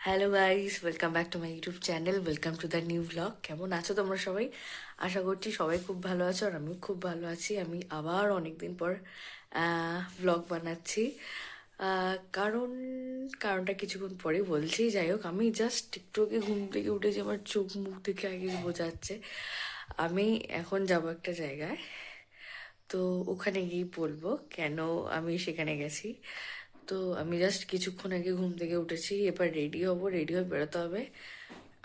Hello guys, welcome back to my YouTube channel. Welcome to the new blog. কেমন আছো তোমরা সবাই? আশা করছি সবাই খুব ভালো আছো, আর আমিও খুব ভালো আছি। আমি আবার অনেকদিন পর ব্লগ বানাচ্ছি। কারণটা কিছুক্ষণ পরে বলছি। যাই হোক, আমি জাস্ট একটু আগে ঘুম থেকে উঠেছি, আমার চোখ মুখ দেখে আগে বোঝাচ্ছে। আমি এখন যাব একটা জায়গায়, তো ওখানে গিয়ে বলবো কেন আমি সেখানে গেছি। তো আমি জাস্ট কিছুক্ষণ আগে ঘুম থেকে উঠেছি, এবার রেডি হব, রেডি হয়ে বেরোতে হবে।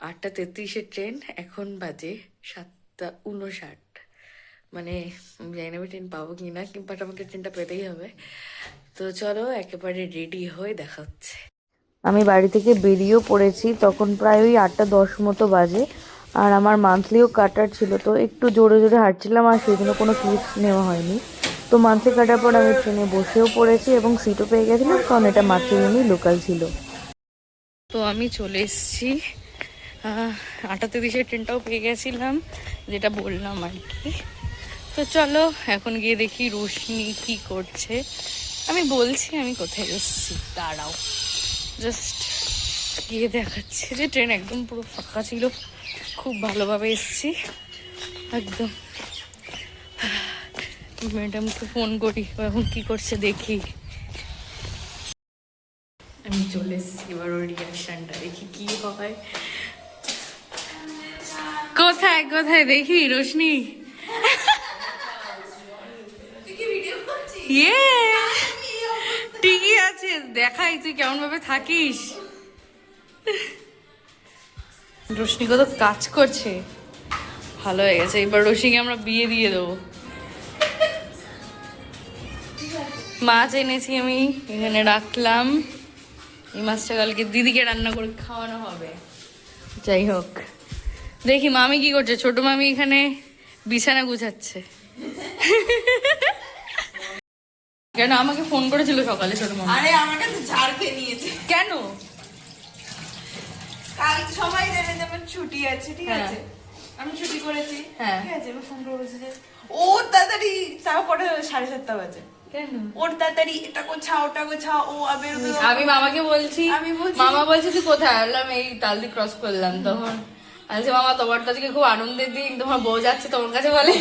8:33-এর ট্রেন, এখন বাজে 7:59। মানে আমি জানি না আমি ট্রেন পাবো কি না, বাট আমাকে ট্রেনটা পেতেই হবে। তো চলো একেবারে রেডি হয়ে দেখা হচ্ছে। আমি বাড়ি থেকে বেরিয়েও পড়েছি, তখন প্রায় ওই 8:10 মতো বাজে। আর আমার মান্থলিও কাটার ছিল, তো একটু জোরে জোরে হাঁটছিলাম, আর সেই জন্য কোনো ক্লিপস নেওয়া হয়নি। তো মান্থলি কাটার পর আমি ট্রেনে বসেও পড়েছি এবং সিটও পেয়ে গেছিলাম, কারণ এটা মাতৃভূমি লোকাল ছিল। তো আমি চলে এসেছি, 8:30-এর ট্রেনটাও পেয়ে গেছিলাম, যেটা বললাম আর কি। তো চলো এখন গিয়ে দেখি রোশনি কি করছে। আমি বলছি আমি কোথায় এসেছি, দাঁড়াও জাস্ট গিয়ে দেখাচ্ছে। যে ট্রেন একদম পুরো ফাঁকা ছিল, খুব ভালোভাবে এসেছি একদম। ম্যাডামকে ফোন করি, ও এখন কি করছে দেখি। আমি চলে এসেছি, এবার ওর রিয়াকশনটা দেখি কি হয়। কোথায় কোথায় দেখি রোশনি? ইয়ে ঠিকই আছে, দেখাই তুই কেমন ভাবে থাকিস। রোশনি কত কাজ করছে, ভালো হয়ে গেছে। এবার রোশনিকে আমরা বিয়ে দিয়ে দেবো। মাছ এনেছি আমি, এখানে রাখলাম। এই মাছটা কালকে দিদিকে রান্না করে খাওয়ানো হবে। যাই হোক, দেখি মামি কি করছে। ছোট মামি এখানে বিছানা গুছাচ্ছে। কেন আমাকে ফোন করেছিল সকালে ছোট মামি? আরে আমার কাছে ঝাড় খেয়ে নিয়েছে। কেন? কাল সবাই জানে যে আমার ছুটি আছে, ঠিক হ্যাঁ। আছে, আমি ছুটি করেছি, হ্যাঁ। ঠিক আছে। আমি ফোন করে বলছি যে ওর তাড়াতাড়ি, তাও কটা 7:30 বাজে, কেন? ওর তাড়াতাড়ি এটা গোছা ওটা গোছা, ও আবের আমি মামাকে বলছি, আমি বলছি মামা বলছে তুই কোথায়? বললাম এই তালদি ক্রস করলাম। তখন আচ্ছা মামা, তোমার তো আজকে খুব আনন্দের দিন, তোমার বউ যাচ্ছে তোমার কাছে। বলে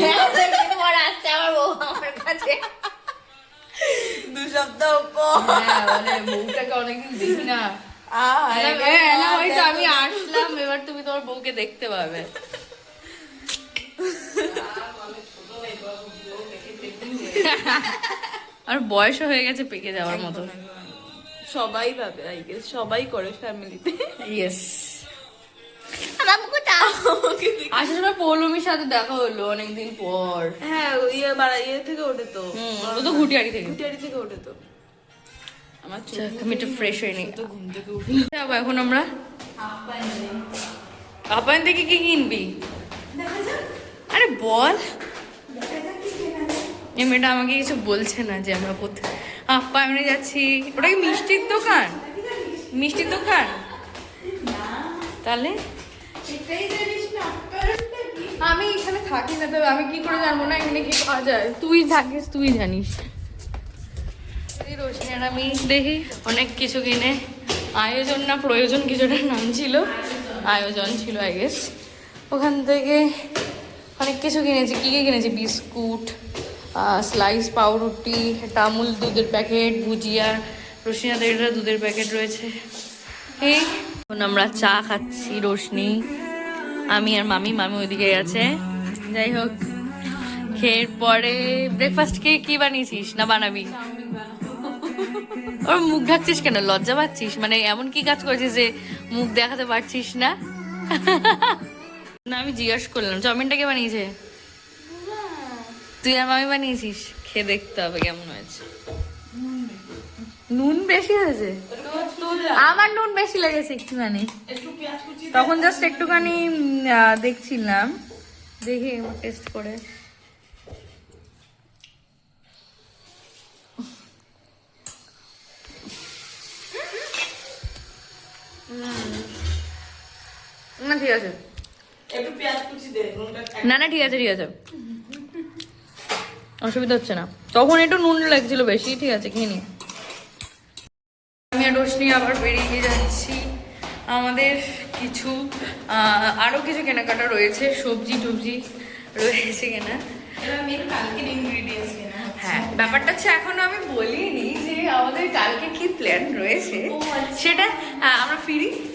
তোমার আসছে আমার বউ আমার কাছে। 2 সপ্তাহ পর। হ্যাঁ, বলে বউটাকে অনেকদিন দেখি না। আরে হ্যাঁ না, হয়তো আমি আসলাম, এবার তুমি তোমার বউকে দেখতে পাবে। আর বয়সও হয়ে গেছে পেকে যাওয়ার মতো। সবাই ভাবে, আই গেস সবাই করে ফ্যামিলিতে। ইয়েস। আসার সময় পৌলমীর সাথে দেখা হলো অনেকদিন পর। হ্যাঁ, ইয়ে থেকে ওঠে তো, ও তো ঘুটিয়ারি থেকে। ঘুটিয়ারি থেকে ওঠে তো। আমার আমি একটু ফ্রেশ হয়ে নিই। তো ঘুম থেকে উঠে যাবো এখন আমরা। আপায়ন থেকে কি কিনবি? দেখা যাক, আরে বল। দেখা যাক কি কেনা যায়। এই মেয়েটা আমাকে কিছু বলছে না যে আমরা কোথায় আপ্যায়নে যাচ্ছি। ওটা কি মিষ্টির দোকান? মিষ্টির দোকান? তাহলে এটাই জানিস না আপ্যায়নটা কি? আমি এখানে থাকি না, তবে আমি কি করে জানবো না এখানে কি পাওয়া যায়? তুই থাকিস, তুই জানিস। এই রোশনি আর আমি দেখি অনেক কিছু কিনে, আয়োজন না প্রয়োজন কিছুটার নাম ছিল, আয়োজন ছিল আই গেস। ওখান থেকে অনেক কিছু কিনেছি। কী কী কিনেছি? বিস্কুট, স্লাইস পাউরুটি, একটা আমুল দুধের প্যাকেট, ভুজিয়া, রোশনিয়াদের এটা দুধের প্যাকেট রয়েছে। এই এখন আমরা চা খাচ্ছি, রোশনি, আমি আর মামি। মামি ওইদিকে আছে। যাই হোক, খেয়ে পরে ব্রেকফাস্ট কি বানিয়েছিস না বানাবি? ওর মুখ ঢাকছিস কেন? লজ্জা পাচ্ছিস? মানে এমন কি কাজ করছিস যে মুখ দেখাতে পারছিস না? না আমি জিজ্ঞাস করলাম চাউমিনটা কে বানিয়েছে? তুই আর মামি বানিয়েছিস? খেয়ে দেখতে হবে কেমন হয়েছে। নুন বেশি হয়েছে? আমার নুন বেশি লেগেছে একটুখানি। তখন জাস্ট একটুখানি দেখছিলাম, দেখি টেস্ট করে। না ঠিক আছে, একটু পেঁয়াজ কুচি দে, না না ঠিক আছে ঠিক আছে, অসুবিধা হচ্ছে না। তখন একটু নুন লাগছিল বেশি, ঠিক আছে খেয়ে নি। আমি আর রোশনি আবার বেরিয়ে যাচ্ছি আমাদের কিছু আরও কিছু কেনাকাটা রয়েছে, সবজি টবজি রয়েছে কেনা। এবার মেন কালকের ইনগ্রেডিয়েন্টস কেনা হচ্ছে। হ্যাঁ, ব্যাপারটা হচ্ছে এখনো আমি বলিনি যে আমাদের কালকে কি প্ল্যান রয়েছে, ও আচ্ছা। সেটা আমরা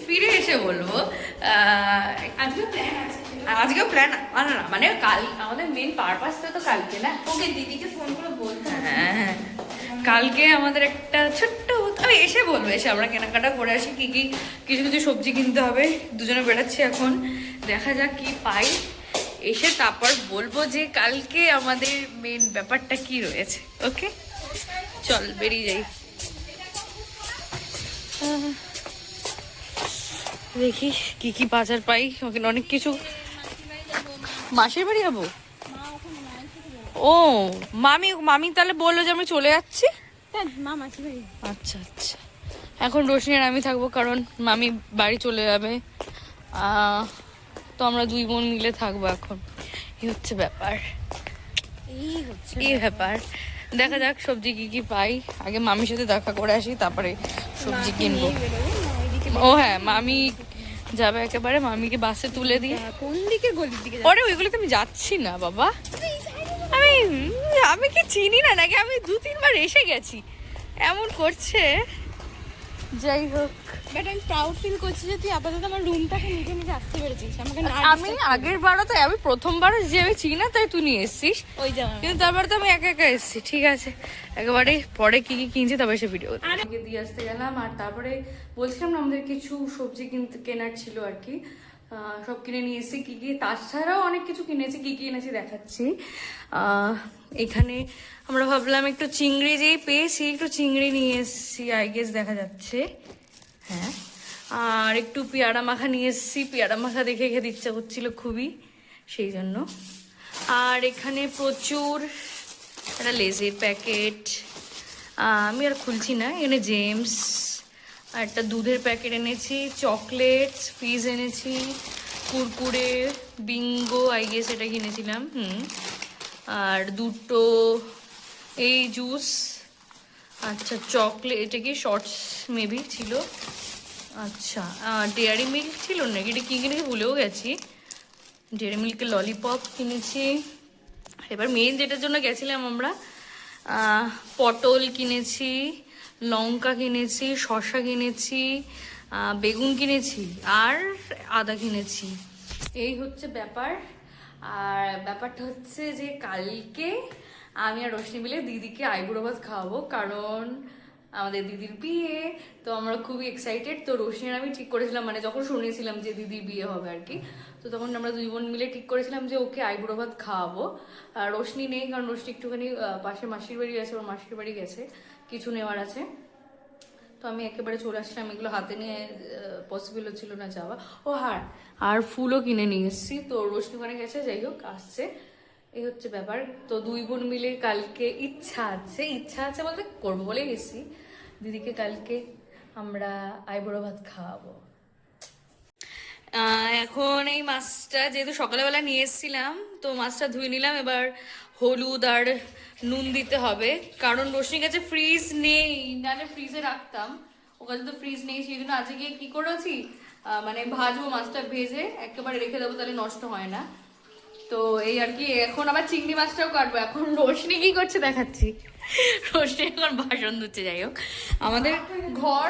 ফিরে এসে বলবো। আজকে প্ল্যান আছে। আজকেও প্ল্যান না, মানে কাল আমাদের মেন পারপাসটা তো কালকে না। ওকে দিদিকে ফোন করে বলতে হবে। হ্যাঁ, কালকে আমাদের একটা ছোট্ট, আমি এসে বলবো, এসে আমরা কেনাকাটা করে আসি কি কি, কিছু কিছু সবজি কিনতে হবে, দুজনে বেড়াচ্ছি এখন, দেখা যাক কি পাই, এসে তারপর বলবো যে কালকে আমাদের মেন ব্যাপারটা কি রয়েছে। ওকে, চল বেরিয়ে যাই। দেখি কি কি বাজার পাই, ওখানে অনেক কিছু। মাসির বাড়ি যাবো? ও, মামি তাহলে বললো যে আমি চলে যাচ্ছি। আচ্ছা আচ্ছা, এখন রোশনি আর আমি থাকবো, কারণ মামি বাড়ি চলে যাবে। তো আমরা দুই বোন মিলে থাকবো এখন, এই হচ্ছে ব্যাপার। এই ব্যাপার, দেখা যাক সবজি কি কি পাই, আগে মামির সাথে দেখা করে আসি, তারপরে সবজি কিনবো। ও হ্যাঁ, মামি যাবে একেবারে, মামিকে বাসে তুলে দিয়ে। কোন দিকে গলির দিকে? ওরে ওইগুলোতে আমি যাচ্ছি না বাবা, আমি কি চিনি না নাকি, আমি 2-3 বার এসে গেছি, এমন করছে। যাই হোক, বাট আমি প্রাউড ফিল করছি যে তুই আপাতত আমার রুমটাকে নিজে নিজে আসতে পেরেছিস, আমাকে না আমি আগের বারও তাই, আমি প্রথমবারও যে আমি চিনি না তাই তুই নিয়ে এসছিস, ওই জামা। কিন্তু তারপর তো আমি একা একা এসেছি। ঠিক আছে, একেবারে পরে কি কি কিনছি তারপরে সে ভিডিও দিয়ে আসতে গেলাম। আর তারপরে বলছিলাম না আমাদের কিছু সবজি কেনার ছিল আর কি, সব কিনে নিয়ে এসেছি। কি কি তাছাড়াও অনেক কিছু কিনেছি, কি কি এনেছি দেখাচ্ছি। এখানে আমরা ভাবলাম একটু চিংড়ি, যেই পেয়েছি একটু চিংড়ি নিয়ে এসেছি, আই গেস দেখা যাচ্ছে। হ্যাঁ, আর একটু পেয়ারা মাখা নিয়ে এসেছি, পেয়ারা মাখা দেখে খেতে ইচ্ছা করছিল খুবই, সেই জন্য। আর এখানে প্রচুর একটা লেজের প্যাকেট, আমি আর খুলছি না, এখানে জেমস, আর একটা দুধের প্যাকেট এনেছি, চকলেটস, ফিজ এনেছি, কুরকুরে, বিঙ্গো আই গেস এটা কিনেছিলাম, আর দুটো এই জুস, আচ্ছা চকলেট, এটা কি শর্টস মেবি ছিল, আচ্ছা ডেয়ারি মিল্ক ছিল নাকি, এটা কী কিনেছি ভুলেও গেছি, ডেয়ারি মিল্কের ললিপপ কিনেছি। এবার মেন যেটার জন্য গেছিলাম আমরা, পটল কিনেছি, লঙ্কা কিনেছি, শসা কিনেছি, বেগুন কিনেছি, আর আদা কিনেছি, এই হচ্ছে ব্যাপার। আর ব্যাপারটা হচ্ছে যে কালকে আমি আর রোশনি মিলে দিদিকে আইবুড়ো ভাত খাওয়াবো, কারণ আমাদের দিদির বিয়ে, তো আমরা খুবই এক্সাইটেড। তো রোশনি আর আমি ঠিক করেছিলাম, মানে যখন শুনেছিলাম যে দিদির বিয়ে হবে আর কি, তো তখন আমরা দুই বোন মিলে ঠিক করেছিলাম যে ওকে আইবুড়ো ভাত খাওয়াবো। আর রোশনি নেই, কারণ রোশনি একটুখানি পাশে মাসির বাড়ি গেছে, ওর মাসির বাড়ি গেছে, কিছু নেওয়ার আছে। তো আমি একেবারে চলে আসলাম, এগুলো হাতে নিয়ে পসিবল হচ্ছিল না যাওয়া। ও হ্যাঁ, আর ফুলও কিনে নিয়ে এসেছি। তো রোশনি ওখানে গেছে, যাই হোক আসছে, এই হচ্ছে ব্যাপার। তো দুই বোন মিলে কালকে ইচ্ছা আছে বলতে করবো বলে গেছি, দিদিকে কালকে আমরা আইবুড়ো ভাত খাওয়াবো। এখন এই মাছটা যেহেতু সকালবেলা নিয়ে এসেছিলাম, তো মাছটা ধুয়ে নিলাম, এবার হলুদ আর নুন দিতে হবে, কারণ রোশনির কাছে ফ্রিজ নেই, নাহলে ফ্রিজে রাখতাম, ওর কাছে তো ফ্রিজ নেই, সেই জন্য আজকে গিয়ে কি করেছি, মানে ভাজবো, মাছটা ভেজে একেবারে রেখে দেবো, তাহলে নষ্ট হয় না। তো এই আর কি, এখন আবার চিংড়ি মাছটাও কাটবো। এখন রোশনি কি করছে দেখাচ্ছি, রোশনি এখন বাসন ধুচ্ছে। যাই হোক, আমাদের ঘর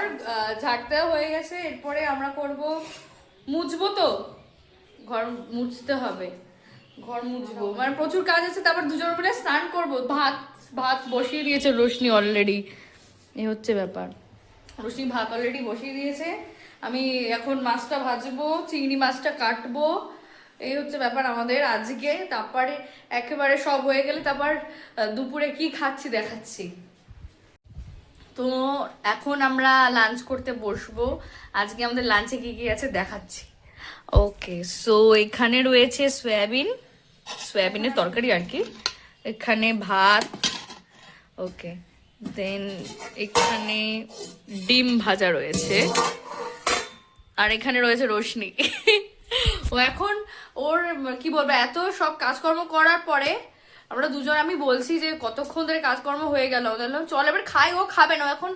ঝাড়তে হয়ে গেছে, এরপরে আমরা করব মুছবো, তো ঘর মুছতে হবে, ঘর মুছবো, মানে প্রচুর কাজ আছে। তারপর দুজন মিলে স্নান করবো, ভাত বসিয়ে দিয়েছে রোশনি অলরেডি, এই হচ্ছে ব্যাপার। রোশনি ভাত অলরেডি বসিয়ে দিয়েছে, আমি এখন মাছটা ভাজবো, চিংড়ি মাছটা কাটবো, এই হচ্ছে ব্যাপার আমাদের আজকে। তারপরে একেবারে সব হয়ে গেলে তারপর দুপুরে কি খাচ্ছি দেখাচ্ছি। তো এখন আমরা লাঞ্চ করতে বসবো, আজকে আমাদের লাঞ্চে কি কি আছে দেখাচ্ছি। ওকে, সো এখানে রয়েছে সয়াবিনের তরকারি আর কি, এখানে ভাত, ওকে, দেন এখানে ডিম ভাজা রয়েছে, আর এখানে রয়েছে রোশনি। ও এখন ওর কি বলবো, এত সব কাজকর্ম করার পরে আমরা দুজন, আমি বলছি যে কতক্ষণ ধরে কাজকর্ম হয়ে গেল, চল এবার খাই, ও খাবে না এখন,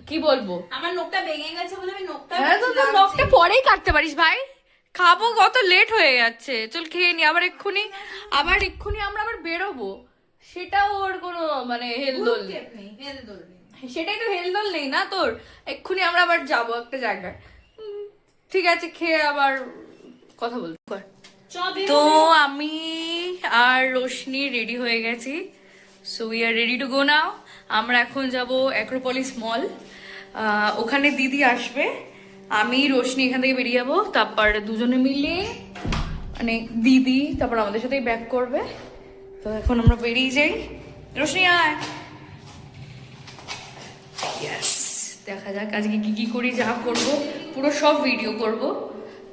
কি বলবো। আমার নখটা ভেঙে গেছে বলে আমি নখটা হ্যাঁ তো তোর নখটা পরেই কাটতে পারিস ভাই, খাবো, কত লেট হয়ে যাচ্ছে, চল খেয়ে নি, আবার এক্ষুনি আমরা আবার বেরোবো, সেটাও ওর কোনো মানে হেলদোল নেই। সেটাই তো হেলদোল নেই না তোর, এক্ষুনি আমরা আবার যাবো একটা জায়গায়। ঠিক আছে, খেয়ে আবার কথা বলবো। তো আমি আর রোশনি রেডি হয়ে গেছি, so we are ready to go now. আমরা এখন যাব অ্যাক্রোপলিস মল, ওখানে দিদি আসবে, আমি রোশনি এখান থেকে বেরিয়ে যাবো, তারপর দুজনে মিলে মানে দিদি তারপর আমাদের সাথেই ব্যাক করবে। তো এখন আমরা বেরিয়ে যাই, রোশনি আয়। ইয়েস, দেখা যাক আজকে কি কি করি, যা করবো পুরো সব ভিডিও করবো,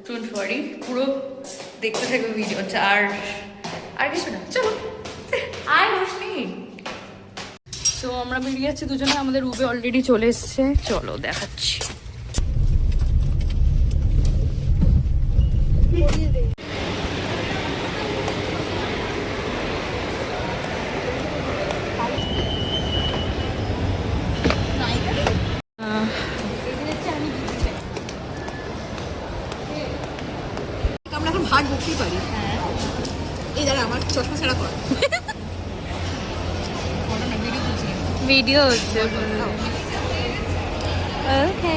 ডোন্ট ওয়ারি, পুরো দেখতে থাকবে ভিডিওটা। আর কিছু না, চলো আয় রোশনি। তো আমরা বেরিয়ে যাচ্ছি দুজনে, আমাদের রুবে অলরেডি চলে এসছে, চলো দেখাচ্ছি। আমরা এখন ভাগ বকতেই পারি। এই দাঁড়া আমার চশমা ছাড়া কর। ভিডিও হচ্ছে, ওকে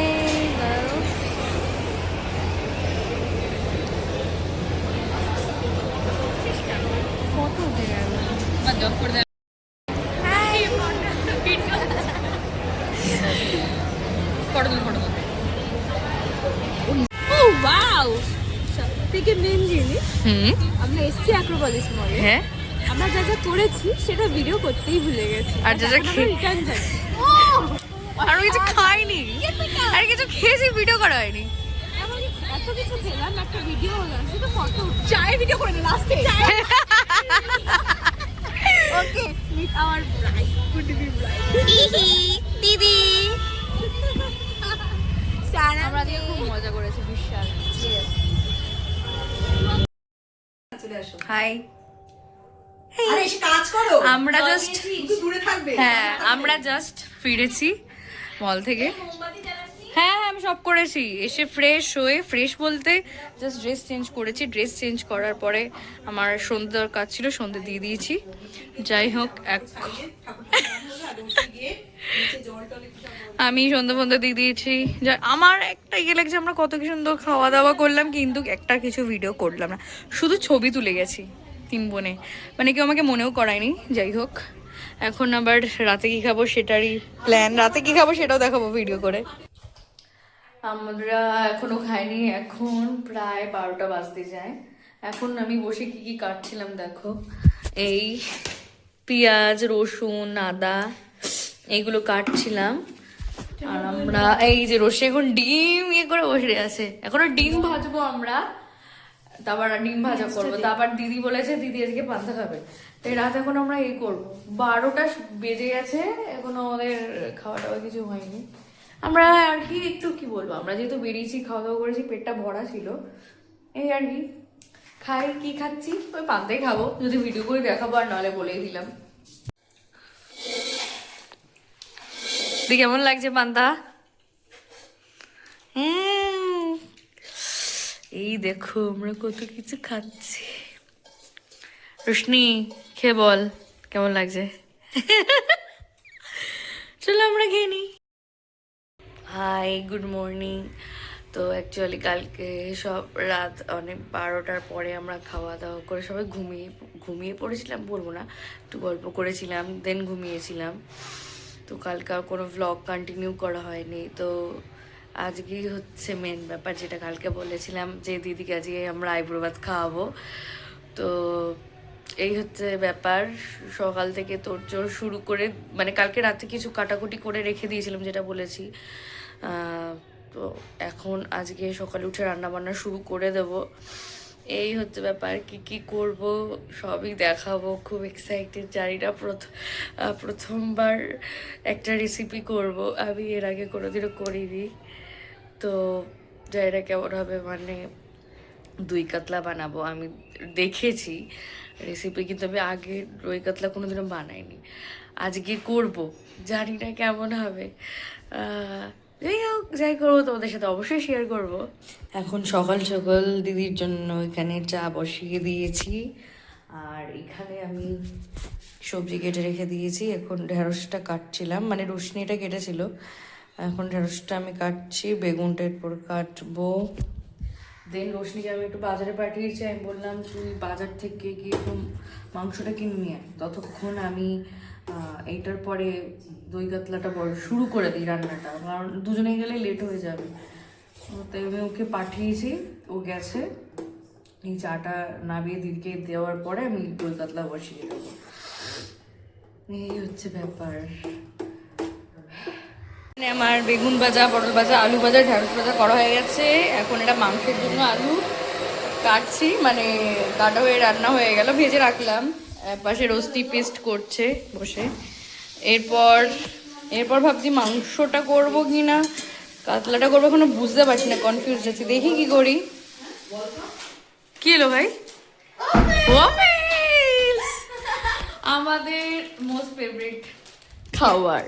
ফটো উঠে গেল, জব করে দেয়। ও ওয়াও, সবথেকে মেন জিনিস আমরা এসছি অ্যাক্রোপলিস মলে। হ্যাঁ, আমরা যা যা করেছি সেটা ভিডিও করতেই ভুলে গেছি, আর যা যা রিটার্ন যাচ্ছি। আর কিছু খাইনি, আর কিছু খেয়েছি, ভিডিও করা হয়নি। এমন এত কিছু খেলাম, একটা ভিডিও হলো না, শুধু ফটো চায়ের ভিডিও করে নিলাম লাস্টে। Okay, meet our bride, good bye bride দিদি। সারা আমরা দিয়ে খুব মজা করেছি, বিশাল। হাই, আরে এসে কাজ করো, আমরা জাস্ট, একটু দূরে থাকবে। হ্যাঁ আমরা জাস্ট ফিরেছি মল থেকে। হ্যাঁ আমি সব করেছি, এসে ফ্রেশ হয়ে, ফ্রেশ বলতে জাস্ট ড্রেস চেঞ্জ করেছি, ড্রেস চেঞ্জ করার পরে আমার সন্ধ্যে দেওয়ার কাজ ছিল, সন্ধ্যে দিয়ে দিয়েছি। যাই হোক, আমি সন্ধ্যে ফন্ধ্যে দিয়ে দিয়েছি। আমার একটা ইয়ে লাগছে, আমরা কত কি সুন্দর খাওয়া দাওয়া করলাম, কিন্তু একটা কিছু ভিডিও করলাম না, শুধু ছবি তুলে গেছি তিন বোনে, মানে কেউ আমাকে মনেও করায়নি। যাই হোক, এখন আবার রাতে কি খাবো সেটারই প্ল্যান, রাতে কি খাবো সেটাও দেখাবো ভিডিও করে। আমরা এখনো খাইনি, এখন প্রায় 12টা বাজতে যায়। এখন আমি বসে কি কি কাটছিলাম দেখো, এই পেঁয়াজ, রসুন, আদা এইগুলো কাটছিলাম। আর আমরা এই যে রসে এখন ডিম ইয়ে করে বসে আছে, এখনো ডিম ভাজবো আমরা, তারপর ডিম ভাজা করবো, তারপর দিদি বলেছে দিদি আজকে পান্তা খাবে, তাই রাত এখন আমরা এই করবো। 12টা বেজে গেছে, এখনো আমাদের খাওয়া দাওয়া কিছু হয়নি। আমরা আর কি একটু কি বলবো, আমরা যেহেতু বেরিয়েছি, খাওয়া দাওয়া করেছি, পেটটা ভরা ছিল, এই আর কি। খাই, কি খাচ্ছি, ওই পান্তাই খাবো, যদি ভিডিও করে দেখাবো, আর নাহলে বলেই দিলাম। দি কেমন লাগছে পান্তা? এই দেখো আমরা কত কিছু খাচ্ছি। রোশনি খেয়ে বল কেমন লাগছে। চলো আমরা খেয়ে নিই। Hi, good morning. তো অ্যাকচুয়ালি কালকে সব রাত অনেক 12টার পরে আমরা খাওয়া দাওয়া করে সবাই ঘুমিয়ে পড়েছিলাম, বলবো না, একটু গল্প করেছিলাম, দেন ঘুমিয়েছিলাম। তো কালকে আর কোনো ভ্লগ কন্টিনিউ করা হয়নি। তো আজকেই হচ্ছে মেন ব্যাপার, যেটা কালকে বলেছিলাম যে দিদিকে আজকে আমরা আইব্রো ভাত খাওয়াবো। তো এই হচ্ছে ব্যাপার, সকাল থেকে তোড়জোড় শুরু করে, মানে কালকে রাতে কিছু কাটাকুটি করে রেখে দিয়েছিলাম যেটা বলেছি। তো এখন আজকে সকালে উঠে রান্নাবান্না শুরু করে দেব। এই হচ্ছে ব্যাপার, কি কি করব সবই দেখাবো, খুব এক্সাইটেড। জানি না, প্রথমবার একটা রেসিপি করব, আমি এর আগে কোনোদিনও করিনি। তো জানি না কেমন হবে, মানে দই কাতলা বানাবো। আমি দেখেছি রেসিপি, কিন্তু আমি আগে দই কাতলা কোনোদিনও বানাইনি। আজকে করব, জানি না কেমন হবে। যাই হোক, যাই করবো তোমাদের সাথে অবশ্যই শেয়ার করব। এখন সকাল সকাল দিদির জন্য এখানে চা বসিয়ে দিয়েছি, আর এখানে আমি সবজি কেটে রেখে দিয়েছি। এখন ঢেঁড়সটা কাটছিলাম, মানে রসুনিটা কেটেছিল, এখন ঢেঁড়সটা আমি কাটছি, বেগুনটা এরপর কাটবো। দেন রোশনিকে আমি একটু বাজারে পাঠিয়েছি, আমি বললাম তুই বাজার থেকে গিয়ে একটু মাংসটা কিনে নিয়ে আয়, ততক্ষণ আমি এইটার পরে দই কাতলাটা শুরু করে দিই রান্নাটা, কারণ দুজনে গেলে লেট হয়ে যাবে। তাই আমি ওকে পাঠিয়েছি, ও গেছে। এই চাটা নামিয়ে দিদিকে দেওয়ার পরে আমি দই কাতলা বসিয়ে দেবো। এই হচ্ছে ব্যাপার। আমার বেগুন ভাজা, পটল ভাজা, আলু ভাজা, ঢেঁড়স ভাজা করা হয়ে গেছে। এখন এটা মাংসের জন্য আলু কাটছি, মানে কাটা হয়ে রান্না হয়ে গেল, ভেজে রাখলাম। পাশে রোস্টি পেস্ট করছে বসে। এরপর ভাবছি মাংসটা করবো কি না কাতলাটা করবো, এখনো বুঝতে পারছি না, কনফিউজ আছি। দেখি কি করি। কি এলো ভাই? ওয়াফেলস, আমাদের মোস্ট ফেভারিট খাবার।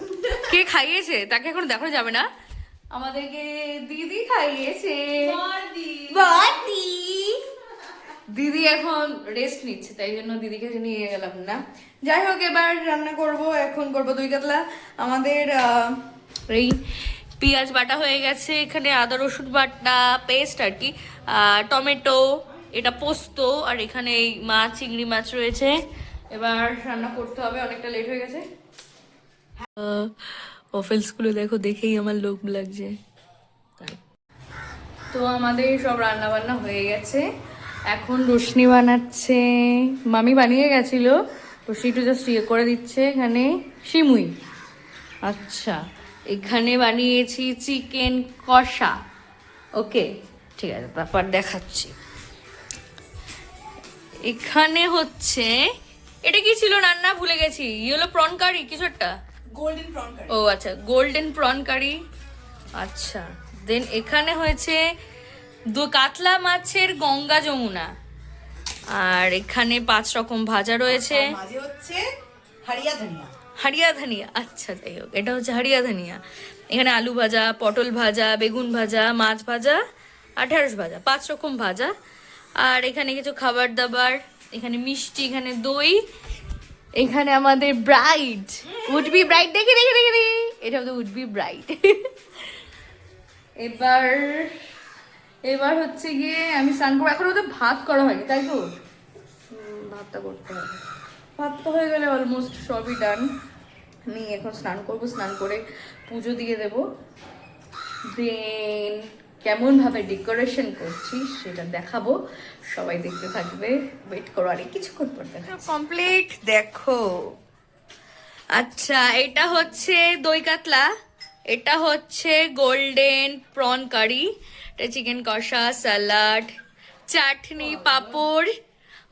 কে খাইয়েছে তাকে এখন দেখানো যাবে না, আমাদেরকে দিদি খাইয়েছে। দিদি এখন রেস্ট নিচ্ছে, তাই জন্য দিদিকে নিয়ে গেলাম না। যাই হোক, এবার রান্না করব। এখন করব দই কাতলা। আমাদের এই পেঁয়াজ বাটা হয়ে গেছে, এখানে আদা রসুন বাটা পেস্ট আর কি, টমেটো, এটা পোস্ত, আর এখানে এই মাছ, চিংড়ি মাছ রয়েছে। এবার রান্না করতে হবে, অনেকটা লেট হয়ে গেছে। অফেলসগুলো দেখো, দেখেই আমার লোভ লাগছে। তো আমাদের সব রান্না বান্না হয়ে গেছে, এখন রোশনি বানাচ্ছে। মামি বানিয়ে গেছিল, রোশনি একটু জাস্ট ইয়ে করে দিচ্ছে। এখানে সিমুই, আচ্ছা, এখানে বানিয়েছি চিকেন কষা। ওকে, ঠিক আছে, তারপর দেখাচ্ছি। এখানে হচ্ছে, এটা কি ছিল রান্না ভুলে গেছি, ইয়েলো প্রন কারি কিছু একটা, গোল্ডেন প্রন কারি। ও আচ্ছা, গোল্ডেন প্রন কারি। আচ্ছা, দেন এখানে হয়েছে কাতলা মাছের গঙ্গা যমুনা, আর এখানে 5 রকম ভাজা রয়েছে। মাঝে হচ্ছে হারিয়া ধনিয়া। হারিয়া ধনিয়া, আচ্ছা, যাই হোক, এটা হচ্ছে হারিয়া ধনিয়া। এখানে আলু ভাজা, পটল ভাজা, বেগুন ভাজা, মাছ ভাজা, আর ঢেঁড়স ভাজা, 5 রকম ভাজা। আর এখানে কিছু খাবার দাবার, এখানে মিষ্টি, এখানে দই, এখানে আমাদের ব্রাইড, উড বি ব্রাইড, দেখি দেখি দেখি দেখি, এটা আমাদের উড বি ব্রাইড। এবার হচ্ছে গিয়ে আমি স্নান করবো। এখন ওদের ভাত করা হয়নি, তাই তো? ভাতটা করতে হবে। ভাতটা হয়ে গেলে অলমোস্ট সবই ডান। আমি এখন স্নান করবো, স্নান করে পুজো দিয়ে দেব। দেন কেমনভাবে ডেকোরেশন করছি সেটা দেখাবো, সবাই দেখতে থাকবে, ওয়েট করো, আর কিছুক্ষণ পর কমপ্লিট দেখো। আচ্ছা, এটা হচ্ছে দই কাতলা, এটা হচ্ছে গোল্ডেন প্রন কারি, এটা চিকেন কষা, স্যালাড, চাটনি, পাঁপড়,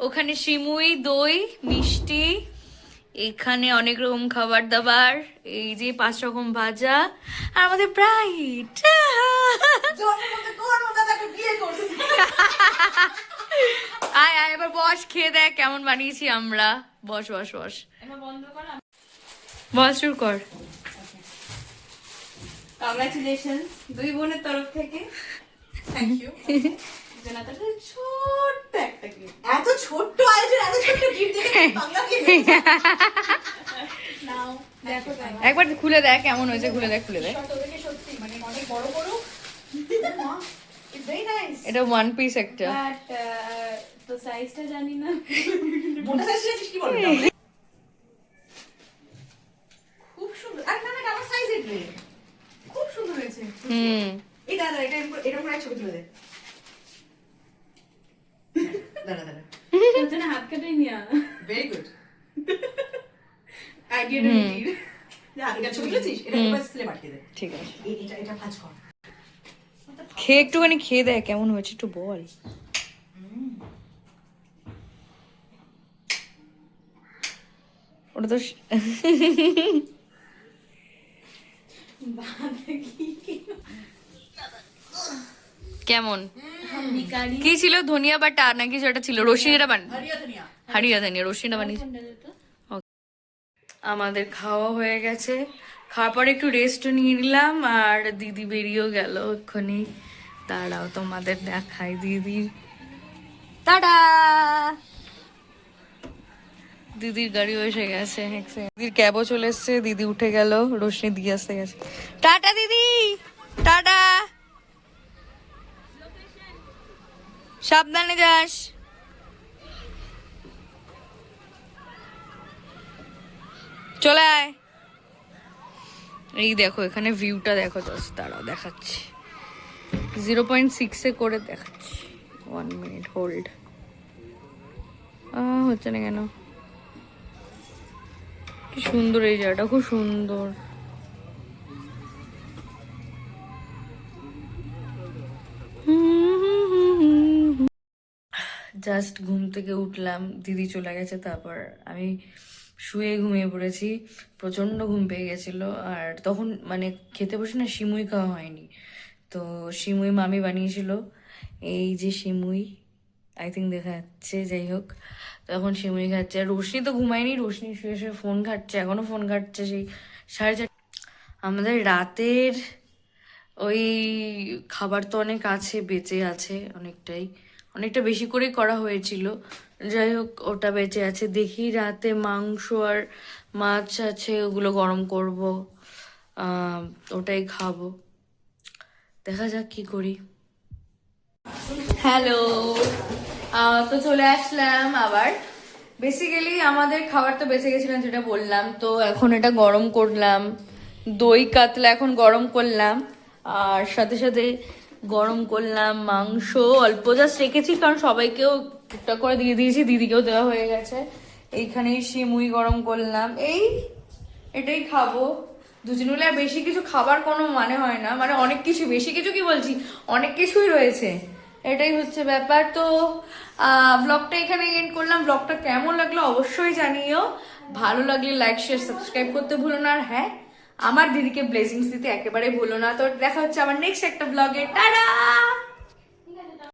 ওখানে সিমুই, দই, মিষ্টি, এখানে অনেক রকম খাবার দাবার, এই যে 5 রকম ভাজা, আর আমাদের ব্রাইড। আয় আয়, এবার বস, খেয়ে দেখ কেমন বানিয়েছি আমরা। বস বস বস, বস, শুরু কর। কংগ্রাচুলেশনস দুই বোনের তরফ থেকে। Thank you. জেনাতাটা ছোট্ট একটা গিফট, এত ছোট্ট আয়োজন, এত ছোট্ট গিফট দেখে বাংলা গিফট নাও। দেখো একবার খুলে দেখ কেমন হয়েছে, খুলে দেখ, খুলে দেখ। তোদেরকে সত্যি মানে অনেক বড় বড়। It's very nice. এটা 1 পিস একটা, বাট তো সাইজটা জানি না। মোটা সাইজ আছে কি বলবো, খুব সুন্দর। আর না না, আমার সাইজ এটলে খুব সুন্দর হয়েছে। এই দাদা, এটা এরকম এক ছবি তুলে দে। দাদা দাদা, তোর জন্য হাত কাটাই নিয়া। ভেরি গুড আইডিয়াটা নিয়ে যা। এটা ছবি তুলেছিস, এটা একবার স্লে পাঠিয়ে দে। ঠিক আছে, এটা ভাজ কর। খেয়ে একটুখানি খেয়ে দেখ কেমন হয়েছে, একটু বল। ওটা তো কেমন? কি ছিল ধনিয়া বাটা নাকি যেটা ছিল রোশনিটা হারিয়া ধনিয়া রোশনিটা বানিয়েছে। আমাদের খাওয়া হয়ে গেছে, খাওয়ার পরে একটু রেস্ট নিয়ে নিলাম আর দিদি বেরিয়েও গেল এক্ষুনি। দাঁড়াও তোমাদের দেখাই দিদির, টাটা। দিদির গাড়িও এসে গেছে, দিদির ক্যাবও চলে এসছে, দিদি উঠে গেল, রোশনি দিয়ে আসতে গেছে। টাটা দিদি, টাটা, সাবধানে যাস। চলে আয়। এই দেখো এখানে ভিউটা দেখো, জাস্ট দাঁড়াও দেখাচ্ছি, 0.6 করে দেখাচ্ছি। 1 মিনিট হোল্ড। হচ্ছে না কেন? কি সুন্দর এই জায়গাটা, খুব সুন্দর। জাস্ট ঘুম থেকে উঠলাম, দিদি চলে গেছে, তারপর আমি শুয়ে ঘুমিয়ে পড়েছি। প্রচন্ড ঘুম পেয়ে গেছিল, আর তখন মানে খেতে বসে না সিমুই খাওয়া হয়নি, তো সিমুই মামি বানিয়েছিল। এই যে সিমুই, আই থিঙ্ক দেখা যাচ্ছে, যাই হোক তখন সিমুই খাচ্ছে। আর রোশনি তো ঘুমায়নি, রোশনি শুয়ে শুয়ে ফোন ঘাটছে, এখনো ফোন ঘাটছে সেই 4:30। আমাদের রাতের ওই খাবার তো অনেক আছে, বেঁচে আছে অনেকটা বেশি করেই করা হয়েছিল, যাই হোক ওটা বেঁচে আছে। দেখি রাতে মাংস আর মাছ আছে, ওগুলো গরম করব, ওটাই খাবো, দেখা যাক কি করি। হ্যালো, তো চলে আসলাম আবার। বেসিক্যালি আমাদের খাবার তো বেঁচে গেছিলাম যেটা বললাম, তো এখন এটা গরম করলাম, দই কাতলা এখন গরম করলাম, আর সাথে সাথে গরম করলাম মাংস, অল্প জাস্ট রেখেছি কারণ সবাইকেও টুকটাক করে দিয়ে দিয়েছি, দিদিকেও দেওয়া হয়ে গেছে। এইখানেই সিমুই গরম করলাম, এটাই খাবো দুজন মিলে। আর বেশি কিছু খাবার কোনো মানে হয় না, মানে অনেক কিছু, বেশি কিছু কি বলছি, অনেক কিছুই রয়েছে, এটাই হচ্ছে ব্যাপার। তো ব্লগটা এখানে এন্ড করলাম। ব্লগটা কেমন লাগলো অবশ্যই জানিও, ভালো লাগলে লাইক শেয়ার সাবস্ক্রাইব করতে ভুলো না, আর হ্যাঁ আমার দিদিকে ব্লেসিংস দিতে একেবারে ভুলো না। তো দেখা হচ্ছে আমার নেক্সট একটা ব্লগে, টাটা।